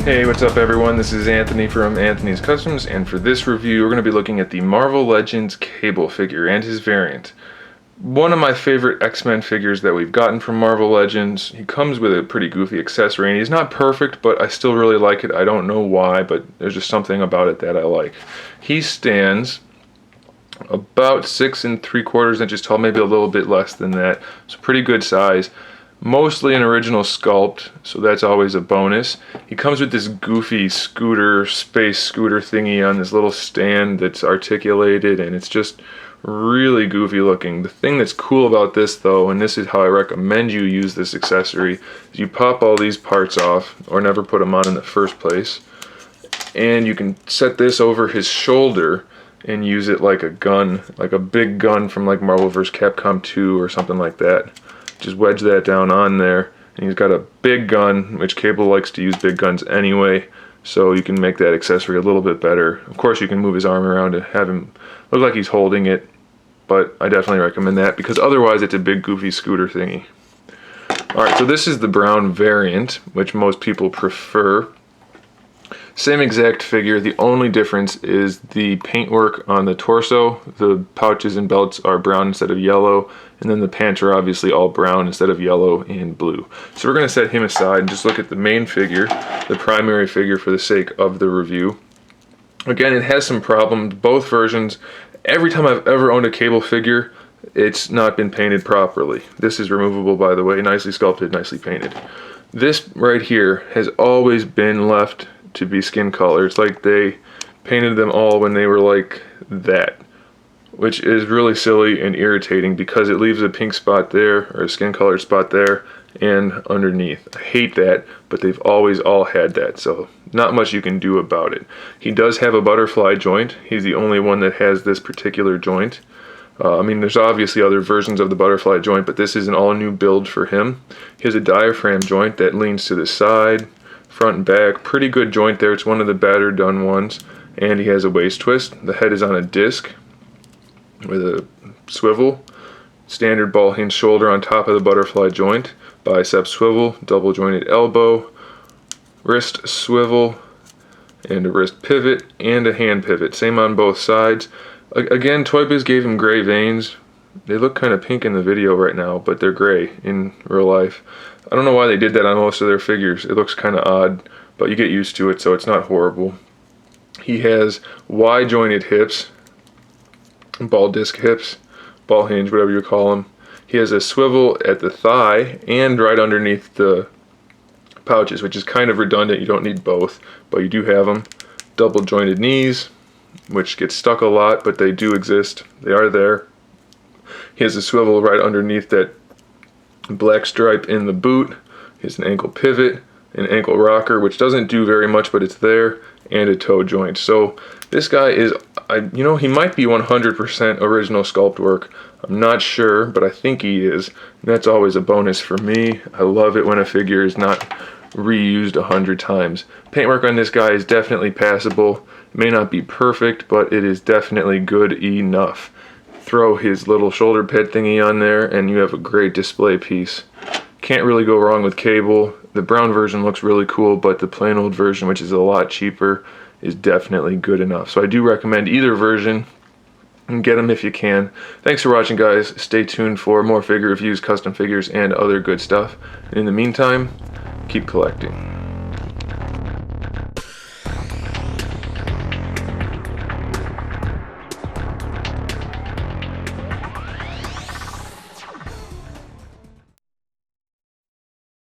Hey, what's up everyone? This is Anthony from Anthony's Customs, and for this review we're going to be looking at the Marvel Legends Cable figure and his variant. One of my favorite X-Men figures that we've gotten from Marvel Legends. He comes with a pretty goofy accessory, and he's not perfect, but I still really like it. I don't know why, but there's just something about it that I like. He stands about 6 3/4 inches tall, maybe a little bit less than that. It's a pretty good size. Mostly an original sculpt, so that's always a bonus. He comes with this goofy scooter, space scooter thingy on this little stand that's articulated, and it's just really goofy looking. The thing that's cool about this though, and this is how I recommend you use this accessory, is you pop all these parts off, or never put them on in the first place, and you can set this over his shoulder and use it like a gun, like a big gun from like Marvel vs. Capcom 2 or something like that. Just wedge that down on there, and he's got a big gun, which Cable likes to use big guns anyway, so you can make that accessory a little bit better. Of course, you can move his arm around and have him look like he's holding it, but I definitely recommend that because otherwise it's a big goofy scooter thingy. Alright, so this is the brown variant, which most people prefer. Same exact figure, the only difference is the paintwork on the torso. The pouches and belts are brown instead of yellow, and then the pants are obviously all brown instead of yellow and blue. So we're going to set him aside and just look at the main figure, the primary figure for the sake of the review. Again, it has some problems, both versions. Every time I've ever owned a Cable figure, it's not been painted properly. This is removable, by the way, nicely sculpted, nicely painted. This right here has always been left to be skin color. It's like they painted them all when they were like that, which is really silly and irritating because it leaves a pink spot there or a skin colored spot there and underneath. I hate that, but they've always all had that, so not much you can do about it. He does have a butterfly joint. He's the only one that has this particular joint. I mean, there's obviously other versions of the butterfly joint, but this is an all new build for him. He has a diaphragm joint that leans to the side, front and back. Pretty good joint there. It's one of the better done ones. And he has a waist twist. The head is on a disc with a swivel. Standard ball hinge shoulder on top of the butterfly joint. Bicep swivel, double jointed elbow, wrist swivel, and a wrist pivot and a hand pivot. Same on both sides. Again, Toy Biz gave him gray veins. They look kind of pink in the video right now, but they're gray in real life. I don't know why they did that on most of their figures. It looks kind of odd, but you get used to it, so it's not horrible. He has Y-jointed hips, ball disc hips, ball hinge, whatever you call them. He has a swivel at the thigh and right underneath the pouches, which is kind of redundant. You don't need both, but you do have them. Double jointed knees, which get stuck a lot, but they do exist. They are there. He has a swivel right underneath that black stripe in the boot. He has an ankle pivot, an ankle rocker, which doesn't do very much, but it's there, and a toe joint. So this guy is, he might be 100% original sculpt work. I'm not sure, but I think he is. And that's always a bonus for me. I love it when a figure is not reused 100 times. Paintwork on this guy is definitely passable. It may not be perfect, but it is definitely good enough. Throw his little shoulder pad thingy on there and you have a great display piece. Can't really go wrong with Cable. The brown version looks really cool, but the plain old version, which is a lot cheaper, is definitely good enough. So I do recommend either version, and get them if you can. Thanks for watching, guys. Stay tuned for more figure reviews, custom figures, and other good stuff. And in the meantime, keep collecting.